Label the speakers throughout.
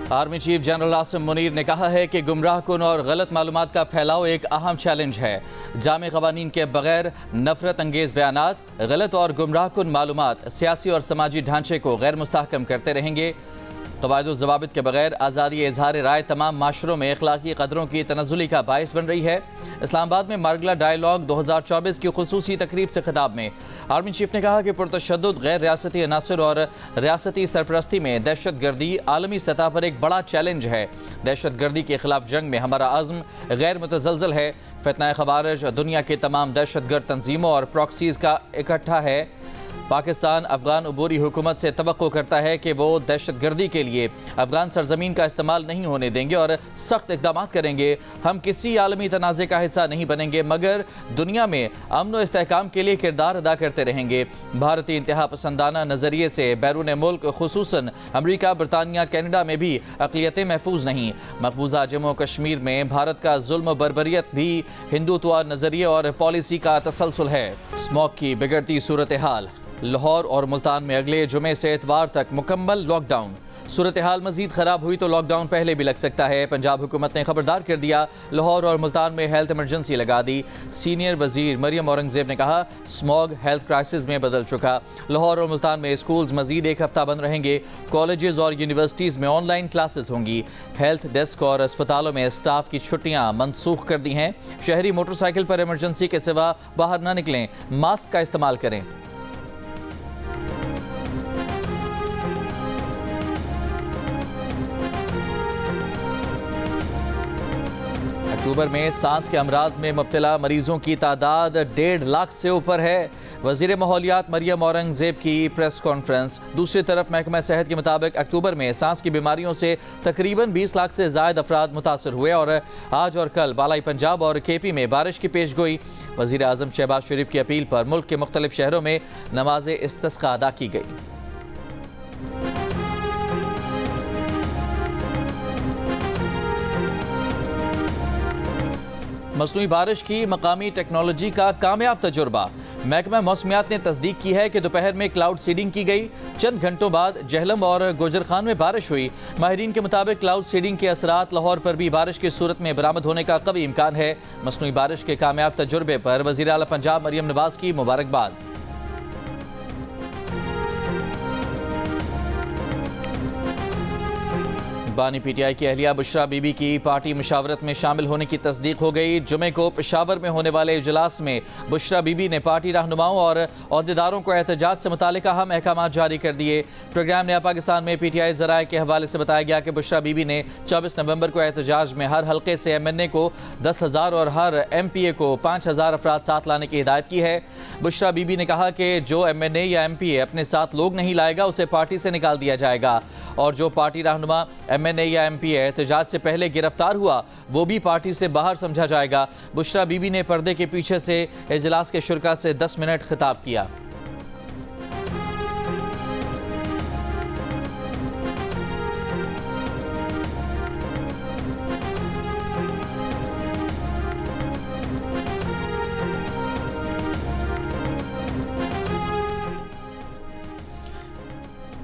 Speaker 1: Army chief general Asim Munir ने कहा है कि गुमराहकुन और गलत मालूमात का फैलाव एक अहम चैलेंज है। जामे क़वानीन के बगैर नफरत अंगेज़ बयानात, गलत और गुमराहकुन मालूमात सियासी और समाजी ढांचे को गैर मुस्तहकम करते रहेंगे। क़वायद ज़वाबित के बगैर आज़ादी इज़हार राय तमाम माशरों में अखलाकी कदरों की तनज़ुली का बाइस बन रही है। इस्लामाबाद में मार्गला डायलॉग 2024 की खुसूसी तकरीब से खिताब में आर्मी चीफ ने कहा कि पुरतशद्दुद गैर रियासती अनासर और रियासती सरपरस्ती में दहशत गर्दी आलमी सतह पर एक बड़ा चैलेंज है। दहशत गर्दी के खिलाफ जंग में हमारा अज़्म गैर मुतज़लज़ल है। फितना ख़वारिज दुनिया की तमाम दहशत गर्द तंजीमों और प्रॉक्सीज़ का इकट्ठा है। पाकिस्तान अफगान अबूरी हुकूमत से तवक्को करता है कि वो दहशत गर्दी के लिए अफगान सरजमीन का इस्तेमाल नहीं होने देंगे और सख्त इक़दाम करेंगे। हम किसी आलमी तनाज़े का हिस्सा नहीं बनेंगे मगर दुनिया में अमन व इस्तेहकाम के लिए किरदार अदा करते रहेंगे। भारतीय इंतहा पसंदाना नज़रिए से बैरून मुल्क खुसूसन अमरीका, बरतानिया, कैनेडा में भी अक़लियतें महफूज नहीं। मकबूजा जम्मू कश्मीर में भारत का जुल्म बर्बरियत भी हिंदुत्व नज़रिए और पॉलिसी का तसलसल है। स्मॉग की बिगड़ती सूरत हाल, लाहौर और मुल्तान में अगले जुमे से इतवार तक मुकम्मल लॉकडाउन। सूरत हाल मजीद खराब हुई तो लॉकडाउन पहले भी लग सकता है। पंजाब हुकूमत ने खबरदार कर दिया, लाहौर और मुल्तान में हेल्थ इमरजेंसी लगा दी। सीनियर वजीर मरियम औरंगजेब ने कहा, स्मॉग हेल्थ क्राइसिस में बदल चुका। लाहौर और मुल्तान में स्कूल्स मजीद एक हफ्ता बंद रहेंगे। कॉलेजेस और यूनिवर्सिटीज़ में ऑनलाइन क्लासेस होंगी। हेल्थ डेस्क और अस्पतालों में स्टाफ की छुट्टियां मनसूख कर दी हैं। शहरी मोटरसाइकिल पर इमरजेंसी के सिवा बाहर न निकलें, मास्क का इस्तेमाल करें। अक्टूबर में सांस के अमराज में मुब्तला मरीजों की तादाद 1.5 लाख से ऊपर है। वज़ीर माहौलियात मरियम औरंगजेब की प्रेस कॉन्फ्रेंस। दूसरी तरफ महकमा सेहत के मुताबिक अक्टूबर में सांस की बीमारियों से तकरीबन 20 लाख से ज़ायद अफराद मुतासर हुए और आज और कल बालाई पंजाब और KP में बारिश की पेशगोई। वज़ीर आज़म शहबाज शरीफ की अपील पर मुल्क के मुख्तलिफ शहरों में नमाज इस्तिस्का अदा की गई। मसनूई बारिश की मकामी टेक्नोलॉजी का कामयाब तजुर्बा। महकमा मौसमियात ने तस्दीक की है कि दोपहर में क्लाउड सीडिंग की गई। चंद घंटों बाद जहलम और गुजरखान में बारिश हुई। माहिरीन के मुताबिक क्लाउड सीडिंग के असरात लाहौर पर भी बारिश की सूरत में बरामद होने का कवी इम्कान है। मसनूई बारिश के कामयाब तजुर्बे पर वज़ीर आला पंजाब मरियम नवाज की मुबारकबाद। बानी PTI की अहलिया बुशरा बीबी की पार्टी मुशावरत में शामिल होने की तस्दीक हो गई। जुमे को पेशावर में होने वाले इजलास में बुशरा बीबी ने पार्टी रहनुमाओं और अहदेदारों को एहतजाज से मुतालिक अहम अहकाम जारी कर दिए। प्रोग्राम नया पाकिस्तान में PTI ज़राए के हवाले से बताया गया कि बुशरा बीबी ने 24 नवंबर को एहतजाज में हर हल्के से MNA को 10,000 और हर MPA को 5,000 अफराद साथ लाने की हिदायत की है। बुशरा बीबी ने कहा कि जो MNA या MPA अपने साथ लोग नहीं लाएगा उसे पार्टी से निकाल दिया जाएगा और जो पार्टी रहनुमा MNA या MPA एहतजाज से पहले गिरफ्तार हुआ वो भी पार्टी से बाहर समझा जाएगा। बुशरा बीबी ने पर्दे के पीछे से इजलास के शुरका से 10 मिनट खिताब किया।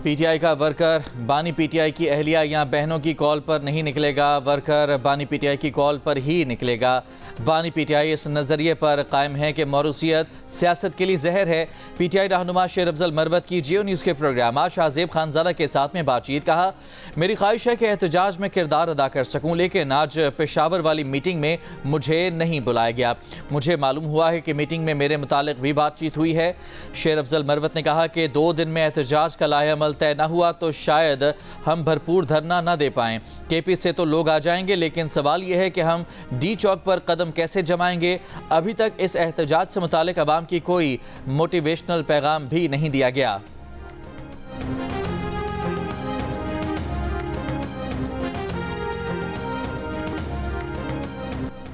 Speaker 1: PTI का वर्कर बानी PTI की अहलिया या बहनों की कॉल पर नहीं निकलेगा। वर्कर बानी PTI की कॉल पर ही निकलेगा। बानी PTI इस नज़रिए पर कायम है कि मौरूसियत सियासत के लिए जहर है। PTI रहनुमा शेर अफजल मरवत की जियो न्यूज़ के प्रोग्राम आज शाहजेब खानजादा के साथ में बातचीत। कहा, मेरी ख्वाहिश है कि एहतजाज में किरदार अदा कर सकूं लेकिन आज पेशावर वाली मीटिंग में मुझे नहीं बुलाया गया। मुझे मालूम हुआ है कि मीटिंग में मेरे मुतालिक भी बातचीत हुई है। शेर अफजल मरवत ने कहा कि 2 दिन में एहतजाज का लाहेअमल तय न हुआ तो शायद हम भरपूर धरना न दे पाएं। KP से तो लोग आ जाएंगे लेकिन सवाल यह है कि हम D चौक पर कदम कैसे जमाएंगे। अभी तक इस एहतजाज से मुतालिक अवाम की कोई मोटिवेशनल पैगाम भी नहीं दिया गया।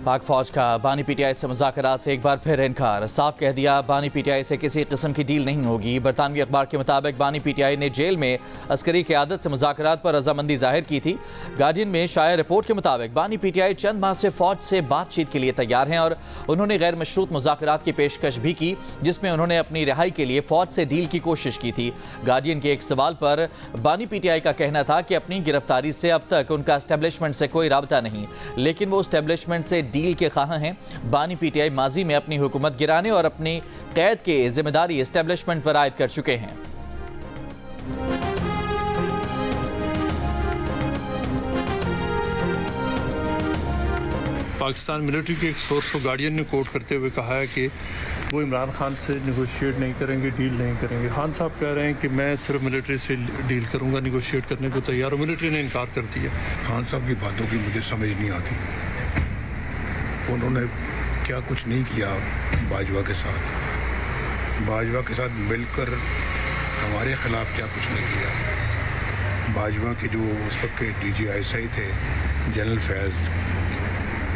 Speaker 1: पाक फौज का बानी पीटीआई से मुज़ाकरात से एक बार फिर इनकार। साफ कह दिया बानी पीटीआई से किसी किस्म की डील नहीं होगी। बरतानवी अखबार के मुताबिक बानी पीटीआई ने जेल में अस्करी क़यादत से मुज़ाकरात पर रजामंदी जाहिर की थी। गार्डियन में शाया रिपोर्ट के मुताबिक बानी पीटीआई चंद माह से फौज से बातचीत के लिए तैयार हैं और उन्होंने गैर मशरूत मुज़ाकरात की पेशकश भी की, जिसमें उन्होंने अपनी रिहाई के लिए फौज से डील की कोशिश की थी। गार्डियन के एक सवाल पर बानी पीटीआई का कहना था कि अपनी गिरफ्तारी से अब तक उनका एस्टेब्लिशमेंट से कोई राबता नहीं, लेकिन वो एस्टेब्लिशमेंट से डील के ख़्वाह हैं। बानी पीटीआई माजी में अपनी हुकूमत गिराने और अपनी कैद की जिम्मेदारी एस्टेब्लिशमेंट पर आयद कर चुके हैं।
Speaker 2: पाकिस्तान मिलिट्री के एक सोर्स को गार्डियन ने कोट करते हुए कहा है कि वो इमरान खान से निगोशिएट नहीं करेंगे, डील नहीं करेंगे। खान साहब कह रहे हैं कि मैं सिर्फ मिलिट्री से डील करूंगा, निगोशिएट करने को तैयार हूँ। मिलिट्री ने इनकार कर दिया।
Speaker 3: खान साहब की बातों की मुझे समझ नहीं आती। उन्होंने क्या कुछ नहीं किया बाजवा के साथ। बाजवा के साथ मिलकर हमारे ख़िलाफ़ क्या कुछ नहीं किया। बाजवा के जो उस वक्त के DGI थे जनरल फैज़,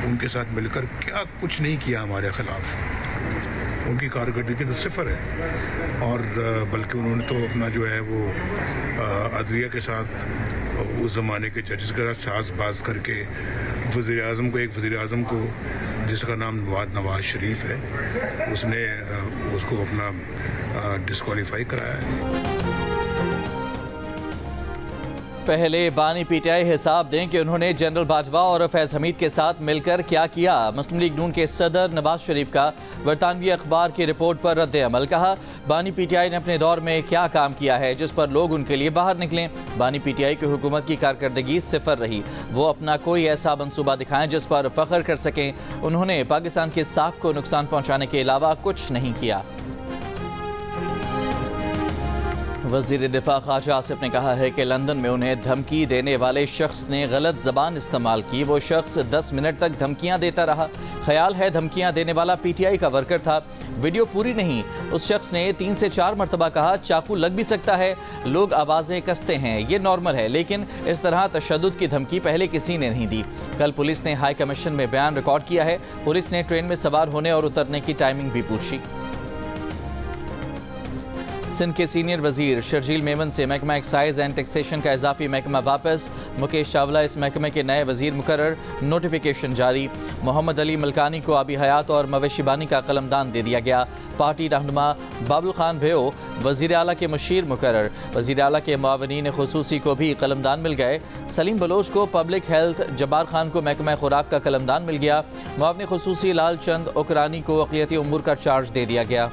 Speaker 3: उनके साथ मिलकर क्या कुछ नहीं किया हमारे ख़िलाफ़। उनकी कारकर्दगी तो सिफर है। और बल्कि उन्होंने तो अपना जो है वो अदलिया के साथ उस ज़माने के जजेस के साथ साज़बाज करके वज़ीर-ए-आज़म को, एक वज़ीर-ए-आज़म को जिसका नाम नवाज शरीफ है, उसने उसको अपना डिस्क्वालीफाई कराया है।
Speaker 1: पहले बानी पीटीआई हिसाब दें कि उन्होंने जनरल बाजवा और फैज़ हमीद के साथ मिलकर क्या किया। मुस्लिम लीग नून के सदर नवाज शरीफ का बरतानवी अखबार की रिपोर्ट पर रद्द अमल। कहा बानी पीटीआई ने अपने दौर में क्या काम किया है जिस पर लोग उनके लिए बाहर निकलें। बानी पीटीआई की हुकूमत की कारकर्दगी सिफर रही। वो अपना कोई ऐसा मंसूबा दिखाएं जिस पर फख्र कर सकें। उन्होंने पाकिस्तान की साख को नुकसान पहुँचाने के अलावा कुछ नहीं किया। वज़ीर दिफा ख्वाजा आसिफ ने कहा है कि लंदन में उन्हें धमकी देने वाले शख्स ने गलत ज़बान इस्तेमाल की। वो शख्स 10 मिनट तक धमकियां देता रहा। ख्याल है धमकियां देने वाला पीटीआई का वर्कर था। वीडियो पूरी नहीं, उस शख्स ने 3 से 4 मरतबा कहा चाकू लग भी सकता है, लोग आवाज़ें कसते हैं, ये नॉर्मल है, लेकिन इस तरह तशद्दुद की धमकी पहले किसी ने नहीं दी। कल पुलिस ने हाई कमीशन में बयान रिकॉर्ड किया है। पुलिस ने ट्रेन में सवार होने और उतरने की टाइमिंग भी पूछी। सिंध के सीनियर वजीर शर्जील मेमन से महकमा एक्साइज एंड टैक्सेशन का इजाफी महकमा वापस। मुकेश चावला इस महकमे के नए वजीर मुकर्रर। नोटिफिकेशन जारी। मोहम्मद अली मलकानी को आबी हयात और मवेशी बानी का कलमदान दे दिया गया। पार्टी रहनुमा बाबुल खान भेओ वजीर आला के मुशीर मुकर्रर। वजीर आला के मुआवनीन खुसूसी को भी कलमदान मिल गए। सलीम बलोच को पब्लिक हेल्थ, जब्बार खान को महकमा खुराक का कलमदान मिल गया। मुआवनी खुसूसी लाल चंद उकरानी को अक़लियती उमूर का चार्ज दे दिया गया।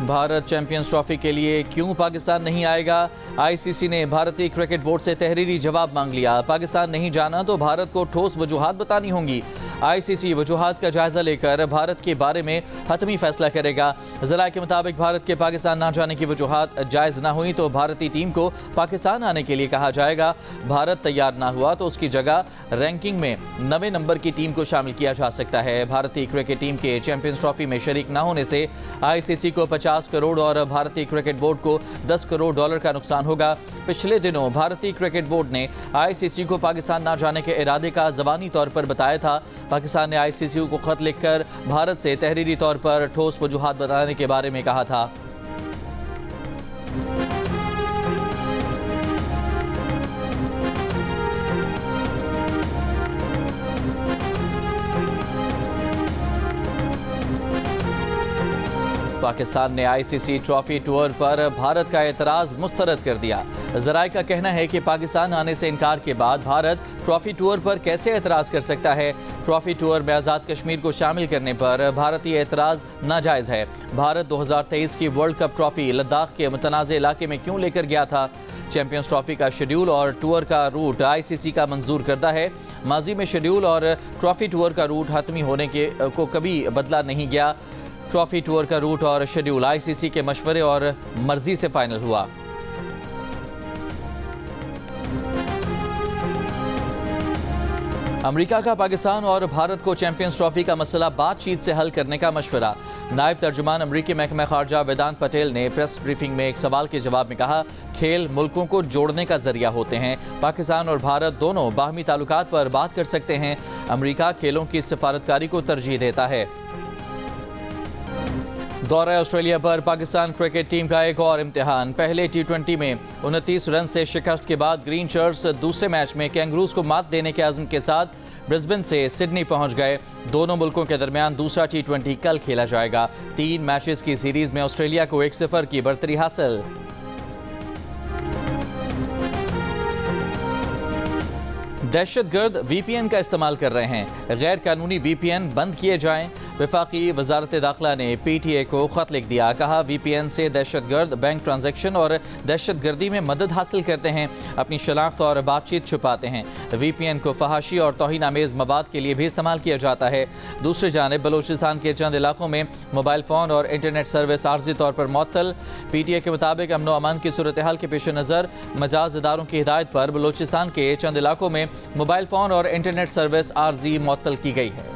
Speaker 1: भारत चैंपियंस ट्रॉफी के लिए क्यों पाकिस्तान नहीं आएगा? आईसीसी ने भारतीय क्रिकेट बोर्ड से तहरीरी जवाब मांग लिया। पाकिस्तान नहीं जाना तो भारत को ठोस वजूहात बतानी होंगी। आईसीसी वजूहात का जायजा लेकर भारत के बारे में हतमी फैसला करेगा। ज़राए के मुताबिक भारत के पाकिस्तान ना जाने की वजूहात जायज़ ना हुई तो भारतीय टीम को पाकिस्तान आने के लिए कहा जाएगा। भारत तैयार ना हुआ तो उसकी जगह रैंकिंग में 9वें नंबर की टीम को शामिल किया जा सकता है। भारतीय क्रिकेट टीम के चैंपियंस ट्रॉफी में शरीक ना होने से आईसीसी को 50 करोड़ और भारतीय क्रिकेट बोर्ड को $10 करोड़ का नुकसान होगा। पिछले दिनों भारतीय क्रिकेट बोर्ड ने आईसीसी को पाकिस्तान ना जाने के इरादे का ज़बानी तौर पर बताया था। पाकिस्तान ने आईसीसी को खत लिखकर भारत से तहरीरी तौर पर ठोस वजूहात बताने के बारे में कहा था। पाकिस्तान ने आईसीसी ट्रॉफी टूर पर भारत का एतराज़ मुस्तरद कर दिया। ज़राए का कहना है कि पाकिस्तान आने से इनकार के बाद भारत ट्रॉफी टूर पर कैसे एतराज़ कर सकता है। ट्रॉफी टूर में आज़ाद कश्मीर को शामिल करने पर भारतीय एतराज़ नाजायज़ है। भारत 2023 की वर्ल्ड कप ट्रॉफी लद्दाख के मुतनाज़ इलाके में क्यों लेकर गया था? चैंपियंस ट्रॉफी का शेड्यूल और टूर का रूट आईसीसी का मंजूर करदा है। माजी में शेड्यूल और ट्रॉफी टूर का रूट हतमी होने को कभी बदला नहीं गया। ट्रॉफी टूर का रूट और शेड्यूल आईसीसी के मशवरे और मर्जी से फाइनल हुआ। अमेरिका का पाकिस्तान और भारत को चैंपियंस ट्रॉफी का मसला बातचीत से हल करने का मशवरा। नायब तर्जुमान अमरीकी महकमा खारजा वेदांत पटेल ने प्रेस ब्रीफिंग में एक सवाल के जवाब में कहा, खेल मुल्कों को जोड़ने का जरिया होते हैं। पाकिस्तान और भारत दोनों बाहमी ताल्लुकात पर बात कर सकते हैं। अमरीका खेलों की सिफारतकारी को तरजीह देता है। दौरा ऑस्ट्रेलिया पर पाकिस्तान क्रिकेट टीम का एक और इम्तिहान। पहले T20 में 29 रन से शिकस्त के बाद ग्रीन शर्ट्स दूसरे मैच में कैंगरूज को मात देने के अज़्म के साथ ब्रिस्बेन से सिडनी पहुंच गए। दोनों मुल्कों के दरमियान दूसरा T20 कल खेला जाएगा। 3 मैचेस की सीरीज में ऑस्ट्रेलिया को 1-0 की बढ़तरी हासिल। दहशतगर्द VPN का इस्तेमाल कर रहे हैं, गैर कानूनी VPN बंद किए जाएं। वफाकी वजारत दाखिला ने PTA को खत लिख दिया। कहा, VPN से दहशतगर्द बैंक ट्रांजैक्शन और दहशतगर्दी में मदद हासिल करते हैं, अपनी शनाख्त और बातचीत छुपाते हैं। VPN को फहाशी और तौहीन आमेज मवाद के लिए भी इस्तेमाल किया जाता है। दूसरी जानिब बलूचिस्तान के चंद इलाकों में मोबाइल फ़ोन और इंटरनेट सर्विस आर्जी तौर पर मुअत्तल। PTA के मुताबिक अमन व अमान की सूरत हाल के पेश नज़र मजाज इदारों की हिदायत पर बलूचिस्तान के चंद इलाकों में मोबाइल फ़ोन और इंटरनेट सर्विस आर्जी मुअत्तल की गई है।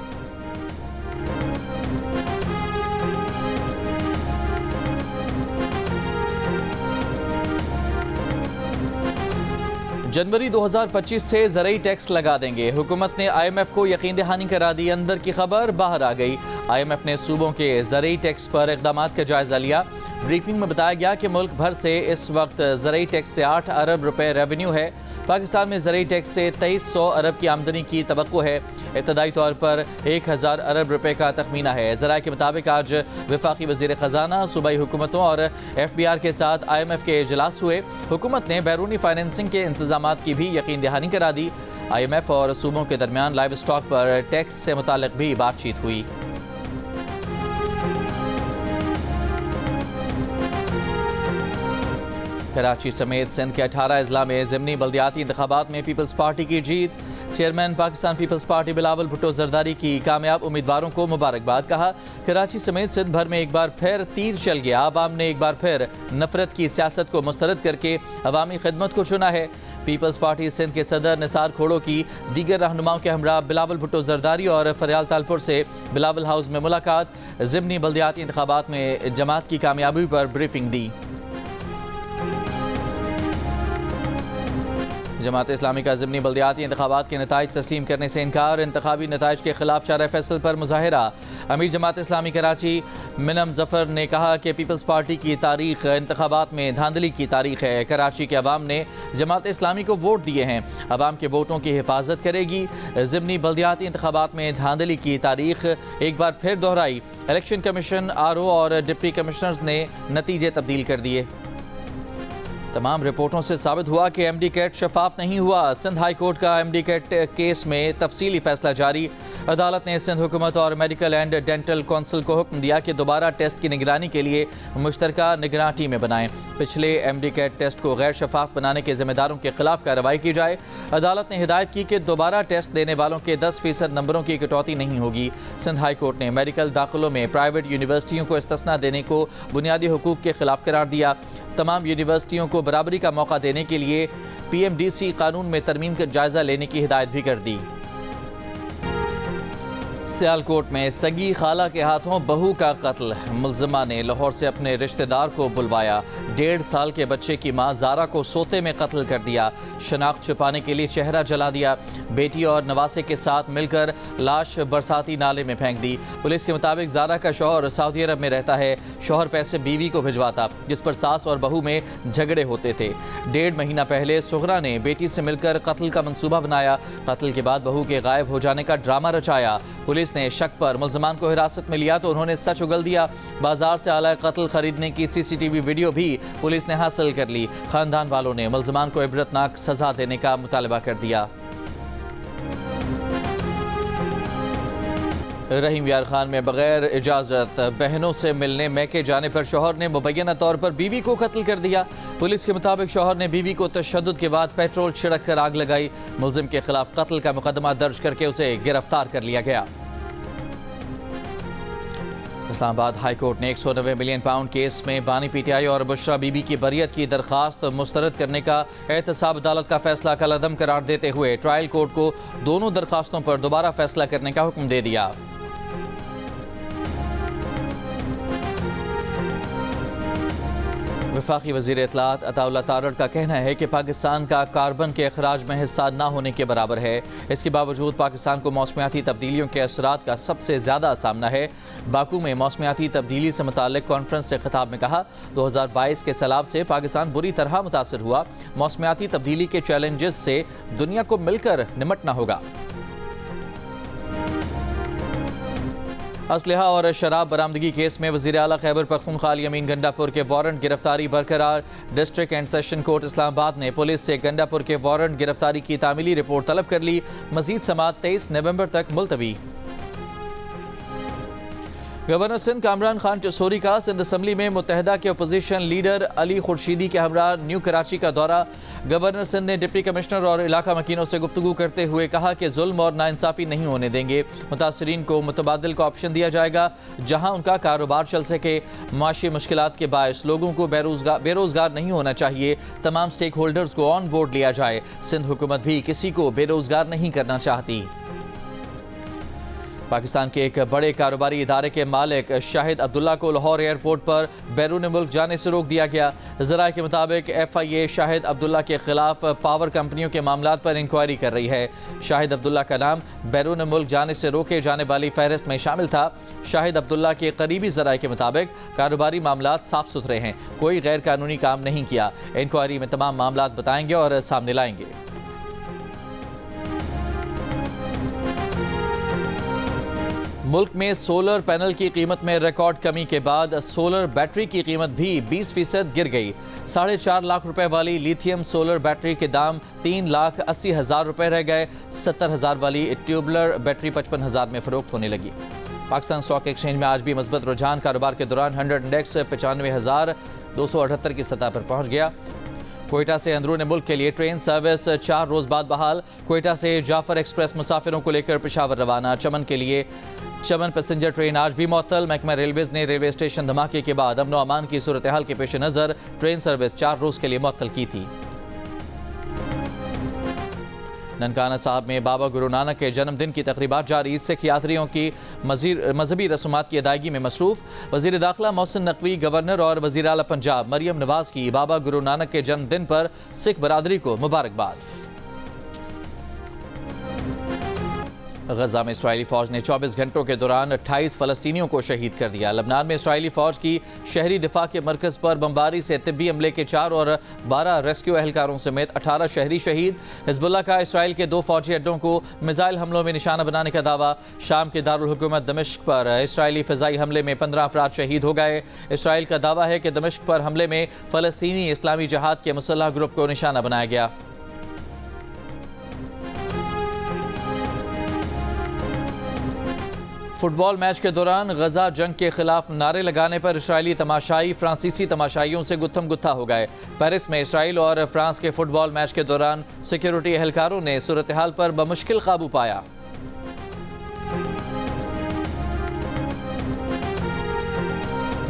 Speaker 1: जनवरी 2025 से ज़रूरी टैक्स लगा देंगे। हुकूमत ने IMF को यकीन दहानी करा दी। अंदर की खबर बाहर आ गई। IMF ने सूबों के ज़रूरी टैक्स पर इक़दामात का जायज़ा लिया। ब्रीफिंग में बताया गया कि मुल्क भर से इस वक्त ज़रूरी टैक्स से 8 अरब रुपए रेवेन्यू है। पाकिस्तान में ज़रूरी टैक्स से 2300 अरब की आमदनी की तवक्को है। इब्तदाई तौर पर 1000 अरब रुपए का तखमीना है। ज़राए के मुताबिक आज वफाकी वज़ीर ख़जाना, सूबाई हुकूमतों और FBR के साथ IMF के इजलास हुए। हुकूमत ने बैरूनी फाइनेंसिंग के इंतजामात की भी यकीन दहानी करा दी। IMF और सूबों के दरमियान लाइव स्टॉक पर टैक्स से मुताल्लिक़ भी बातचीत हुई। कराची समेत सिंध के 18 अजला में ज़िमनी बल्दियाती इंतखाबात में पीपल्स पार्टी की जीत। Chairman Pakistan Peoples Party Bilawal Bhutto Zardari की कामयाब उम्मीदवारों को मुबारकबाद। कहा, कराची समेत सिंध भर में एक बार फिर तीर चल गया। आवाम ने एक बार फिर नफरत की सियासत को मुस्तरद करके अवामी खिदमत को चुना है। पीपल्स पार्टी सिंध के सदर निसार खोड़ो की दीगर रहनुमाओं के हमरा बिलावल भुट्टो जरदारी और फरियाल तालपुर से बिलावल हाउस में मुलाकात। ज़िमनी बल्दियाती इंतखाबात में जमात की कामयाबी पर ब्रीफिंग दी। जमात इस्लामी का ज़िमनी बल्दियाती इंतखाबात के नताइज तस्लीम करने से इनकार। इंतखाबी नताइज के खिलाफ शार फैसल पर मुजाहिरा। अमीर जमात इस्लामी कराची मिनम जफर ने कहा कि पीपल्स पार्टी की तारीख इंतखाबात में धांधली की तारीख है। कराची के अवाम ने जमात इस्लामी को वोट दिए हैं, अवाम के वोटों की हिफाजत करेगी। ज़िमनी बल्दियाती इंतखाबात में धांधली की तारीख एक बार फिर दोहराई। इलेक्शन कमीशन, RO और डिप्टी कमिश्नर्स ने नतीजे तब्दील कर दिए। तमाम रिपोर्टों से साबित हुआ कि MD कैट शफाफ नहीं हुआ। सिंध हाई कोर्ट का MD कैट केस में तफसीली फैसला जारी। अदालत ने सिंध हुकूमत और मेडिकल एंड डेंटल कौंसिल को हुक्म दिया कि दोबारा टेस्ट की निगरानी के लिए मुश्तरका निगरान टीमें बनाएं। पिछले MD कैट टेस्ट को गैर शफाफ बनाने के जिम्मेदारों के खिलाफ कार्रवाई की जाए। अदालत ने हिदायत की कि दोबारा टेस्ट देने वालों के 10% नंबरों की कटौती नहीं होगी। सिंध हाई कोर्ट ने मेडिकल दाखिलों में प्राइवेट यूनिवर्सिटियों को इस्तिस्ना देने को बुनियादी हुकूक के खिलाफ करार दिया। तमाम यूनिवर्सिटियों को बराबरी का मौका देने के लिए PMDC कानून में तरमीम का जायजा लेने की हिदायत भी कर दी। सियालकोट में सगी खाला के हाथों बहू का कत्ल। मुलजिमा ने लाहौर से अपने रिश्तेदार को बुलवाया। 1.5 साल के बच्चे की मां जारा को सोते में कत्ल कर दिया। शनाख्त छुपाने के लिए चेहरा जला दिया। बेटी और नवासे के साथ मिलकर लाश बरसाती नाले में फेंक दी। पुलिस के मुताबिक जारा का शौहर सऊदी अरब में रहता है। शौहर पैसे बीवी को भिजवाता, जिस पर सास और बहू में झगड़े होते थे। 1.5 महीना पहले सुगरा ने बेटी से मिलकर कत्ल का मंसूबा बनाया। कत्ल के बाद बहू के गायब हो जाने का ड्रामा रचाया। पुलिस ने शक पर मुलजमान को हिरासत में लिया तो उन्होंने सच उगल दिया। बाजार से आला कत्ल खरीदने की CCTV वीडियो भी पुलिस ने हासिल कर ली। खानदान वालों ने मुलजमान को इबरतनाक सजा देने का मुतालबा कर दिया। रहीम यार खान में बगैर इजाज़त बहनों से मिलने मैके जाने पर शौहर ने मुबैना तौर पर बीवी को कत्ल कर दिया। पुलिस के मुताबिक शौहर ने बीवी को तशद्दुद के बाद पेट्रोल छिड़क कर आग लगाई। मुलजिम के खिलाफ कत्ल का मुकदमा दर्ज करके उसे गिरफ्तार कर लिया गया। इस्लामाबाद हाई कोर्ट ने 190 मिलियन पाउंड केस में बानी पीटीआई और बुशरा बीबी की बरियत की दरखास्त मुस्तरद करने का एहतसाब अदालत का फैसला कलअदम करार देते हुए ट्रायल कोर्ट को दोनों दरखास्तों पर दोबारा फैसला करने का हुक्म दे दिया। वफाकी वज़ीर इत्तलात अताउल्लाह तारड़ का कहना है कि पाकिस्तान का कार्बन के अखराज में हिस्सा न होने के बराबर है। इसके बावजूद पाकिस्तान को मौसमियाती तब्दीलियों के असरात का सबसे ज़्यादा सामना है। बाकू में मौसमियाती तब्दीली से मुताल्लिक कॉन्फ्रेंस से खिताब में कहा, 2022 के सैलाब से पाकिस्तान बुरी तरह मुतासर हुआ। मौसमियाती तब्दीली के चैलेंजेस से दुनिया को मिलकर निमटना होगा। असलहा और शराब बरामदगी केस में वज़ीर आला खैबर पख्तूनख्वा अली अमीन गंडापुर के वारंट गिरफ्तारी बरकरार। District and session court Islamabad ने पुलिस से गंडापुर के वारंट गिरफ्तारी की तामीली रिपोर्ट तलब कर ली। मजीद समाअत 23 नवंबर तक मुलतवी। गवर्नर सिंध कामरान खान चसोरी का सिंध असम्बली में मुत्तहदा के अपोजिशन लीडर अली खुर्शीदी के हमरा न्यू कराची का दौरा। गवर्नर सिंध ने डिप्टी कमिश्नर और इलाका मकीनों से गुफ्तगू करते हुए कहा कि जुल्म और नाइंसाफ़ी नहीं होने देंगे। मुतासरीन को मुतबादिल का ऑप्शन दिया जाएगा जहाँ उनका कारोबार चल सके। माशी मुश्किलात के बायस लोगों को बेरोज़गार नहीं होना चाहिए। तमाम स्टेक होल्डर्स को ऑन बोर्ड लिया जाए। सिंध हुकूमत भी किसी को बेरोज़गार नहीं करना चाहती। पाकिस्तान के एक बड़े कारोबारी इदारे के मालिक शाहिद अब्दुल्ला को लाहौर एयरपोर्ट पर बैरून मुल्क जाने से रोक दिया गया। ज़राए के मुताबिक FIA शाहिद अब्दुल्ला के खिलाफ पावर कंपनियों के मामलात पर इंक्वायरी कर रही है। शाहिद अब्दुल्ला का नाम बैरून मुल्क जाने से रोके जाने वाली फहरिस्त में शामिल था। शाहिद अब्दुल्ला के करीबी ज़राए के मुताबिक कारोबारी मामलात साफ सुथरे हैं, कोई गैर कानूनी काम नहीं किया। इंक्वायरी में तमाम मामलात बताएंगे और सामने लाएंगे। मुल्क में सोलर पैनल की कीमत में रिकॉर्ड कमी के बाद सोलर बैटरी की कीमत भी 20% गिर गई। 4.5 लाख रुपए वाली लिथियम सोलर बैटरी के दाम 3,80,000 रुपए रह गए। 70,000 वाली ट्यूबलर बैटरी 55,000 में फरोख्त होने लगी। पाकिस्तान स्टॉक एक्सचेंज में आज भी मजबूत रुझान। कारोबार के दौरान 100 इंडेक्स 95,278 की सतह पर पहुंच गया। कोयटा से अंदरून मुल्क के लिए ट्रेन सर्विस 4 रोज बाद बहाल। कोयटा से जाफर एक्सप्रेस मुसाफिरों को लेकर पेशावर रवाना। चमन पैसेंजर ट्रेन आज भी मुअत्तल। महकमा रेलवेज ने रेलवे स्टेशन धमाके के बाद अमन और अमान की सूरत हाल के पेश नज़र ट्रेन सर्विस 4 रोज के लिए मुअत्तल की थी। ननकाना साहब में बाबा गुरु नानक के जन्मदिन की तकरीबात जारी। सिख यात्रियों की मजहबी रसूमात की अदायगी में मसरूफ। वज़ीर दाखिला मोहसिन नकवी, गवर्नर और वज़ीर आला पंजाब मरियम नवाज की बाबा गुरु नानक के जन्मदिन पर सिख बरादरी को मुबारकबाद। गजा में इस्राइली फौज ने 24 घंटों के दौरान 28 फ़लस्तीनियों को शहीद कर दिया। लबनान में इस्राइली फौज की शहरी दिफा के मरकज़ पर बमबारी से तिब्बी अमले के 4 और 12 रेस्क्यू एहलकारों समेत 18 शहरी शहीद। हिजबुल्लाह का इसराइल के 2 फौजी अड्डों को मिसाइल हमलों में निशाना बनाने का दावा। शाम के दारुल हुकूमत दमिश्क पर इसराइली फ़िज़ाई हमले में 15 अफराद शहीद हो गए। इसराइल का दावा है कि दमिश्क पर हमले में फ़लस्तीनी इस्लामी जहाद के मुसल्लह ग्रुप को निशाना बनाया गया। फुटबॉल मैच के दौरान गजा जंग के खिलाफ नारे लगाने पर इसराइली तमाशाई फ्रांसीसी तमाशाइयों से गुत्थम गुत्था हो गए। पेरिस में इसराइल और फ्रांस के फुटबॉल मैच के दौरान सिक्योरिटी एहलकारों ने सूरत हाल पर बमुश्किल काबू पाया।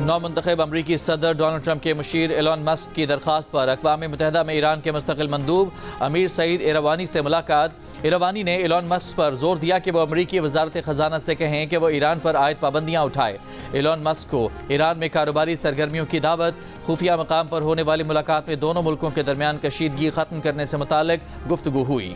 Speaker 1: नौमुंतखब अमरीकी सदर डोनाल्ड ट्रंप के मुशीर एलन मस्क की दरख्वास्त पर अक़वाम मुत्तहिदा में ईरान के मुस्तकिल मंदूब अमीर सईद इरवानी से मुलाकात। इरवानी ने एलन मस्क पर जोर दिया कि वो अमरीकी वजारत खजाना से कहें कि वो ईरान पर आयद पाबंदियाँ उठाए। एलन मस्क को ईरान में कारोबारी सरगर्मियों की दावत। खुफिया मकाम पर होने वाली मुलाकात में दोनों मुल्कों के दरमियान कशीदगी खत्म करने से मुताल्लिक गुफ्तगू हुई।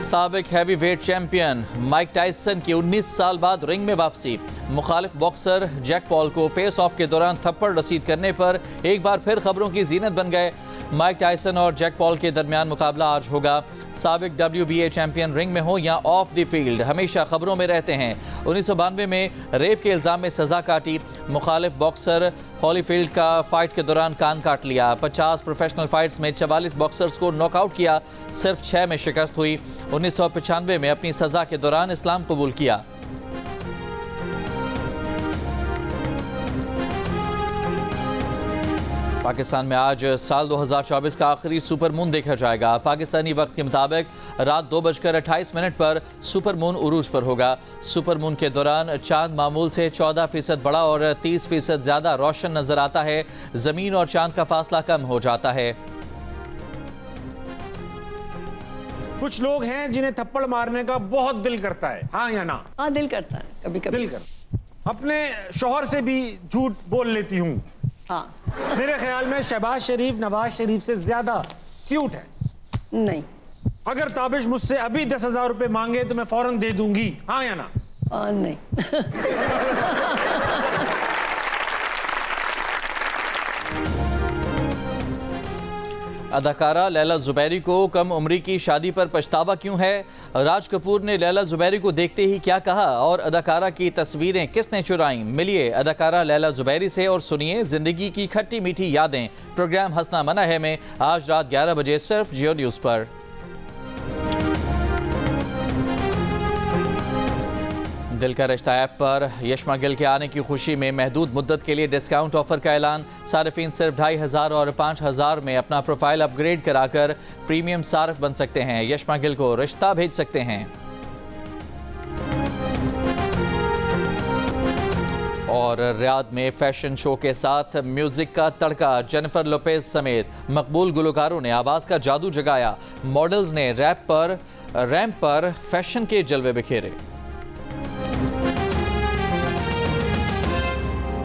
Speaker 1: साबिक heavy weight champion Mike Tyson की 19 साल बाद रिंग में वापसी। मुखालिफ बॉक्सर जैक पॉल को फेस ऑफ के दौरान थप्पड़ रसीद करने पर एक बार फिर खबरों की जीनत बन गए। माइक टायसन और जैक पॉल के दरमियान मुकाबला आज होगा। साबिक WBA चैंपियन रिंग में हो या ऑफ द फील्ड हमेशा खबरों में रहते हैं। 1992 में रेप के इल्ज़ाम में सज़ा काटी। मुखालिफ बॉक्सर हॉलीफील्ड का फाइट के दौरान कान काट लिया। 50 प्रोफेशनल फाइट्स में 44 बॉक्सर्स को नॉकआउट किया, सिर्फ 6 में शिकस्त हुई। 1995 में अपनी सज़ा के दौरान इस्लाम कबूल किया। पाकिस्तान में आज साल 2024 का आखिरी सुपर मून देखा जाएगा। पाकिस्तानी वक्त के मुताबिक रात 2:28 पर सुपर मून उरूज पर होगा। सुपर मून के दौरान चांद मामूल से 14% बड़ा और 30% ज्यादा रोशन नजर आता है। जमीन और चांद का फासला कम हो जाता है।
Speaker 4: कुछ लोग हैं जिन्हें थप्पड़ मारने का बहुत दिल करता है, हाँ या ना?
Speaker 5: हाँ, दिल करता है, कभी कभी
Speaker 4: दिल कर। अपने शौहर से भी झूठ बोल लेती हूँ।
Speaker 5: हाँ।
Speaker 4: मेरे ख्याल में शहबाज शरीफ नवाज शरीफ से ज्यादा क्यूट है।
Speaker 5: नहीं।
Speaker 4: अगर ताबिश मुझसे अभी 10,000 रुपए मांगे तो मैं फौरन दे दूंगी, हाँ या ना?
Speaker 5: नहीं।
Speaker 1: अदाकारा लैला जुबैरी को कम उम्री की शादी पर पछतावा क्यों है? राज कपूर ने लैला जुबैरी को देखते ही क्या कहा और अदाकारा की तस्वीरें किसने चुराई? मिलिए अदाकारा लैला जुबैरी से और सुनिए जिंदगी की खट्टी मीठी यादें। प्रोग्राम हंसना मना है में आज रात 11 बजे सिर्फ जियो न्यूज़ पर। दिल का रिश्ता ऐप पर यशमा गिल के आने की खुशी में महदूद मुद्दत के लिए डिस्काउंट ऑफर का ऐलान। सारिफीन सिर्फ 2,500 और 5,000 में अपना प्रोफाइल अपग्रेड कराकर प्रीमियम सारिफ बन सकते हैं। यशमा गिल को रिश्ता भेज सकते हैं। और रियाद में फैशन शो के साथ म्यूजिक का तड़का। जेनिफर लोपेज समेत मकबूल गुलकारों ने आवाज का जादू जगाया। मॉडल्स ने रैंप पर फैशन के जलवे बिखेरे।